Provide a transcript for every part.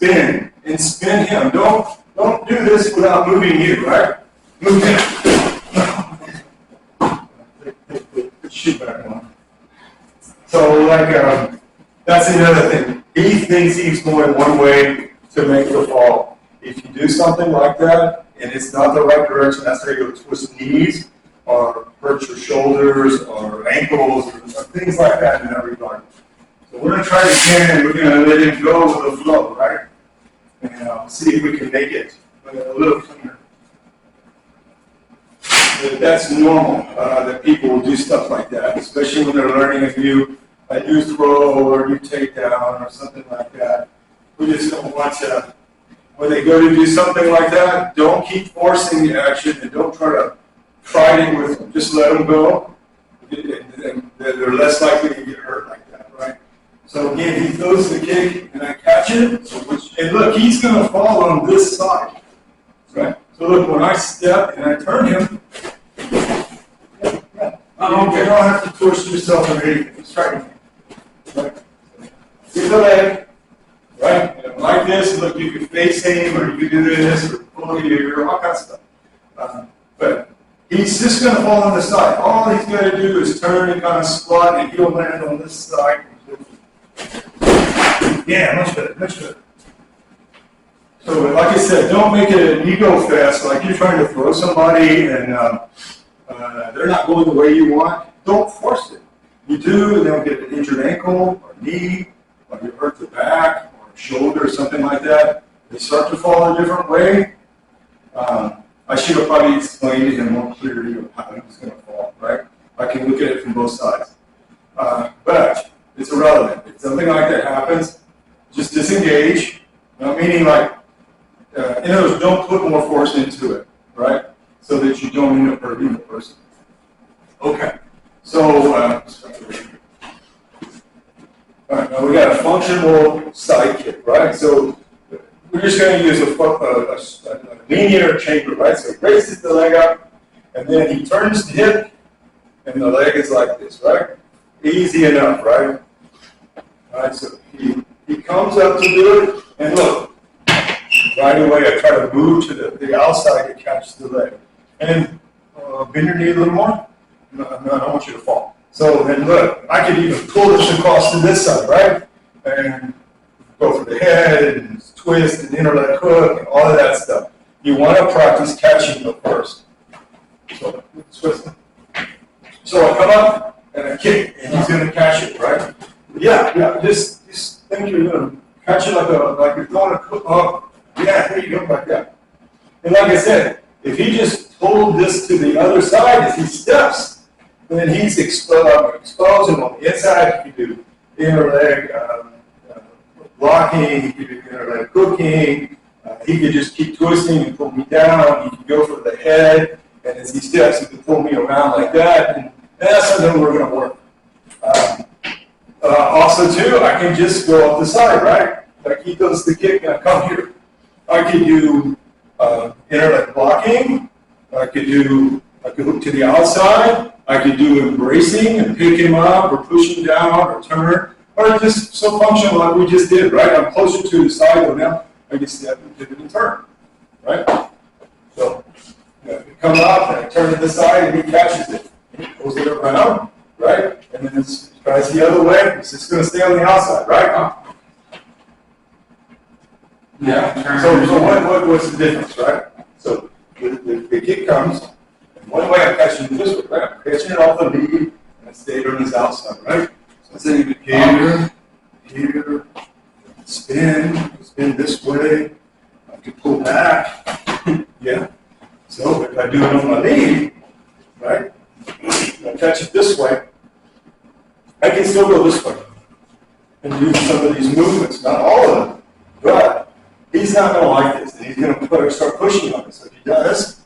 spin and spin him. Don't do this without moving you, right? Move him. Put shoe back on. So like that's another thing. He thinks he's going one way to make the fall. If you do something like that and it's not the right direction, that's how you'll twist knees or hurt your shoulders or ankles or things like that in that regard. So we're going to try it again, and we're going to let him go with the flow, right? And see if we can make it a little cleaner. But that's normal that people will do stuff like that, especially when they're learning a new throw or a new takedown or something like that. We just don't want to, when they go to do something like that, don't keep forcing the action and don't try to fight it with them. Just let them go, and they're less likely to get hurt like that, right? So again, he throws the kick, and I catch it. And look, he's going to fall on this side, right? So look, when I step and I turn him, you don't have to twist yourself or anything. Just try to, right? See the leg, right? And like this. Look, you can face him, or you can do this, or pull your ear, all kinds of stuff. But he's just going to fall on the side. All he's got to do is turn and kind of squat, and he'll land on this side. Yeah, much better, much better. So, like I said, don't make it an ego fest, like you're trying to throw somebody and they're not going the way you want. Don't force it. You do, and they'll get an injured ankle or knee, or you hurt the back or shoulder or something like that. They start to fall a different way. I should have probably explained to him more clearly of how he was going to fall, right? I can look at it from both sides. But it's irrelevant. If something like that happens, just disengage. Meaning like, in other words, don't put more force into it, right? So that you don't end up hurting the person. Okay. So, all right, now we got a functional side kick, right? So we're just going to use a linear chamber, right? So he raises the leg up, and then he turns the hip, and the leg is like this, right? Easy enough, right? All right, so he comes up to do it, and look, right away I try to move to the outside to catch the leg. And bend your knee a little more. No, I don't want you to fall. So then look, I could even pull this across to this side, right? And go for the head, and twist, and interleg hook, and all of that stuff. You want to practice catching them first. So, twist. So I come up, and I kick, and he's going to catch it, right? Yeah, just think you're going to catch it like you're throwing a hook up. Yeah, there you go, like that. And like I said, if he just pulled this to the other side as he steps, then he's exposing on the inside. He could do inner leg blocking, he could do inner leg hooking, he could just keep twisting and pull me down, he could go for the head, and as he steps, he could pull me around like that, and that's something we're going to work. Also, too, I can just go up the side, right? Like he does the kick, and I come here. I could do inner leg blocking. I could hook to the outside. I could do embracing and pick him up, or push him down, or turn, or just so functional like we just did, right? I'm closer to the side, but now I can step and pivot and turn, right? So it comes up, and I turn to the side, and he catches it. He pulls it around, right? And then it tries the other way. It's just going to stay on the outside, right? Yeah. So what's the difference, right? So the kick comes, and one way I'm catching it this way, right? I'm catching it off the knee, and I stay on his outside, right? So let's say you get here, spin this way. I can pull back, yeah. So if I do it on my knee, right? I catch it this way. I can still go this way and do some of these movements, not all of them, but he's not going to like this, and he's going to start pushing on it. So if he does,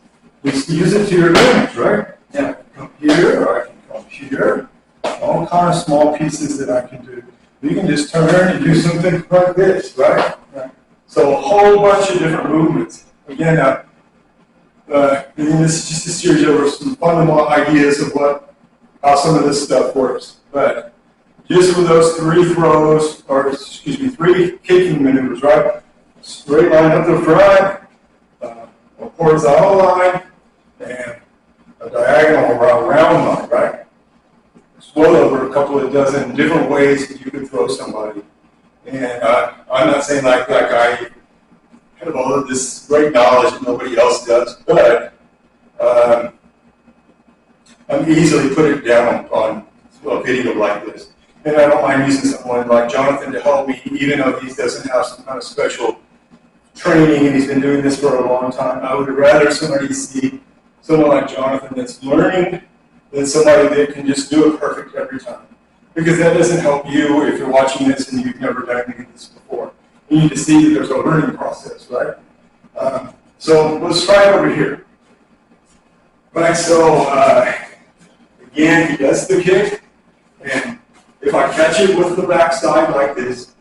just use it to your advantage, right? Yeah, I can come here, or I can come here. All kind of small pieces that I can do. You can just turn and do something like this, right? So a whole bunch of different movements. Again, this is just a series of some fundamental ideas of how some of this stuff works. But just with those three kicking maneuvers, right? straight line up the front, a horizontal line, and a diagonal or a round line, right? Explode over a couple of dozen different ways that you can throw somebody. And I'm not saying like I have all of this great knowledge that nobody else does, but I'm easily put it down on a video like this. And I don't mind using someone like Jonathan to help me, even though he doesn't have some kind of special training and he's been doing this for a long time. I would rather somebody see someone like Jonathan that's learning than somebody that can just do it perfect every time. Because that doesn't help you if you're watching this and you've never done any of this before. You need to see that there's a learning process, right? So let's try it over here. Right, so again, he does the kick, and if I catch it with the backside like this,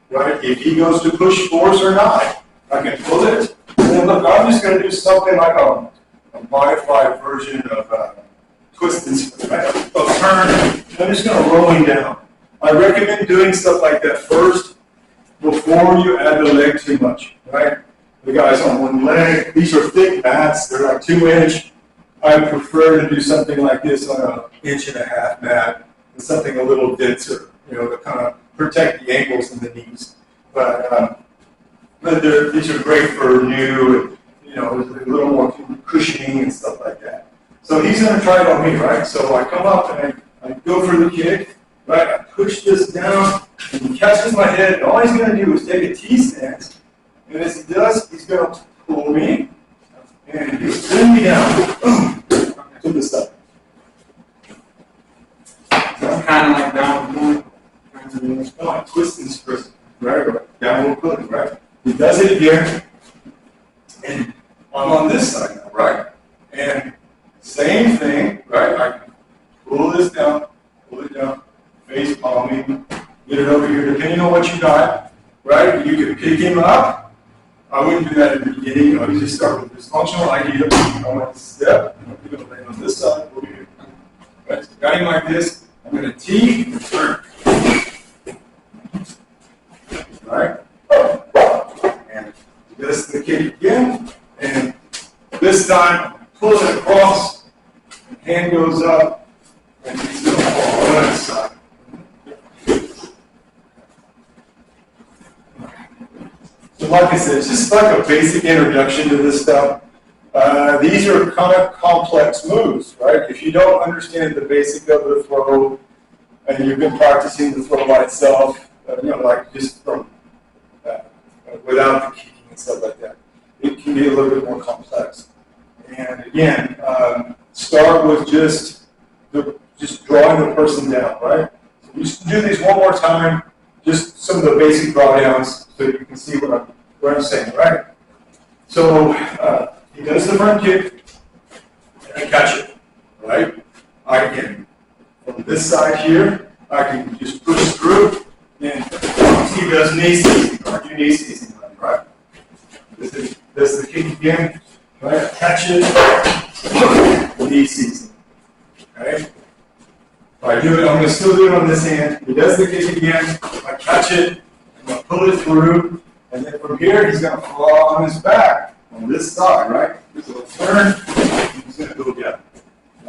right, if he goes to push force or not, I can pull it, and then look, I'm just going to do something like a modified version of twist and spin, right? A turn, I'm just going to roll him down. I recommend doing stuff like that first before you add the leg too much, right? The guy's on one leg, these are thick mats, they're like 2 inch. I prefer to do something like this on an 1.5 inch mat, and something a little denser, you know, to kind of protect the ankles and the knees. But these are great for new, you know, a little more cushioning and stuff like that. So he's going to try it on me, right? So I come up and I go for the kick, right? I push this down, and he catches my head, and all he's going to do is take a T stance, and as he does, he's going to pull me, and he'll bring me down, boom, to the side. Kind of like down point. No, I twist and twist, right? Downward pulling, right? He does it here, and I'm on this side now, right? And same thing, right? I pull this down, pull it down, face palming, get it over here, depending on what you got, right? You can pick him up. I wouldn't do that in the beginning. I would just start with this functional idea. I want to step, I'm going to land on this side, over here. Right? So got him like this. I'm going to T and turn. Right? And this is the kick again. And this time, pull it across, hand goes up, and he's going to fall on that side. So like I said, it's just like a basic introduction to this stuff. These are kind of complex moves, right? If you don't understand the basic of the throw, and you've been practicing the throw by itself, you know, like just from without the kicking and stuff like that, it can be a little bit more complex. And again, start with just drawing the person down, right? So just do these one more time, just some of the basic drawdowns, so you can see what I'm saying, right? So he does the front kick, and I catch it, right? I can, from this side here, I can just push through, and he does knee seizing, or do knee seizing, right? This is the kick again, right? Catch it, knee seizing, okay? If I do it, I'm going to still do it on this hand. He does the kick again, I catch it, I'm going to pull it through, and then from here, he's going to fall on his back on this side, right? So he'll turn, and he's going to go down,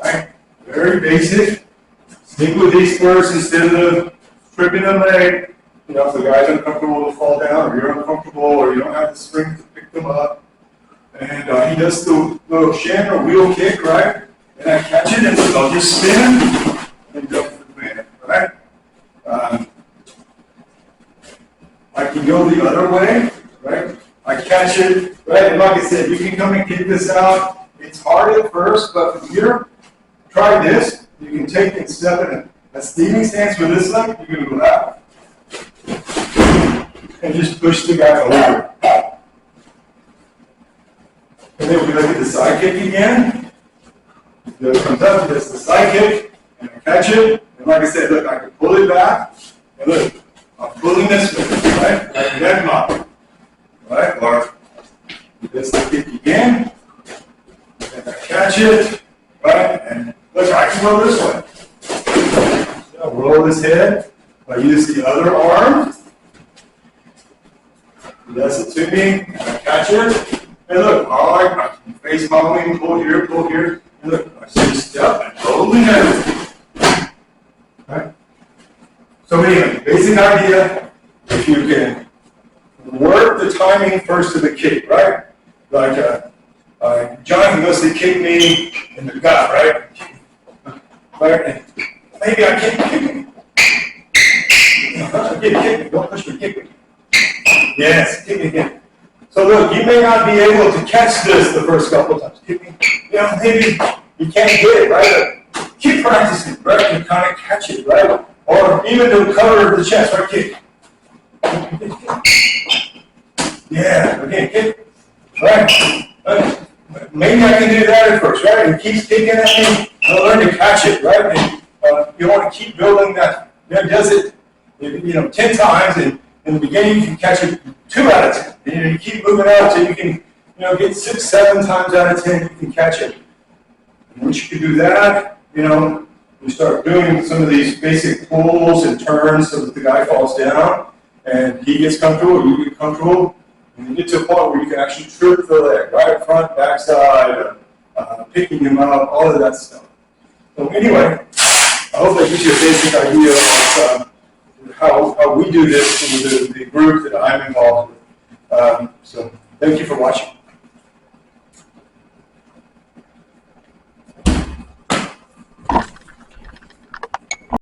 right? Very basic. Stick with these first instead of tripping a leg. You know, if the guy's uncomfortable to fall down, or you're uncomfortable, or you don't have the strength to pick them up. And he does the little shin or wheel kick, right? And I catch it, and I'll just spin and go for the man, right? I can go the other way, right? I catch it, right? And like I said, you can come and kick this out. It's hard at first, but from here, try this. You can take and step in a steaming stance with this leg. You're going to go out. And just push the guy over. And then we look at the side kick again. It comes up, that's the side kick, and I catch it. And like I said, look, I can pull it back. And look, I'm pulling this way, right? Like that model. Right? Or this the kick again. And I catch it, right? And look, I can roll this way. So I'll roll his head. I use the other arm. That's it too. to me, and I catch it, and look, I face modeling, pull here, and look, I see step and totally negative. Right? So anyway, basic idea, if you can work the timing first of the kick, right? Like John goes to kick me in the gut, right? Right? And maybe I can't kick him. Kick me, don't push me, kick me. Yes, kick me again. So look, you may not be able to catch this the first couple of times. Kick me. Maybe you can't get it, right? Keep practicing, right? You kind of catch it, right? Or even to cover the chest, right? Kick. Yeah, again, kick. Right? Maybe I can do that at first, right? And keeps kicking at me, I'll learn to catch it, right? And you want to keep building that. Does it, 10 times, and in the beginning you can catch it 2 out of 10. And you keep moving out so you can, get 6, 7 times out of 10 you can catch it. And once you can do that, you start doing some of these basic pulls and turns so that the guy falls down and he gets comfortable, you get comfortable, and you get to a point where you can actually trip the leg, right front, back side, picking him up, all of that stuff. So anyway, I hope that gives you a basic idea of how we do this in the group that I'm involved with. So thank you for watching.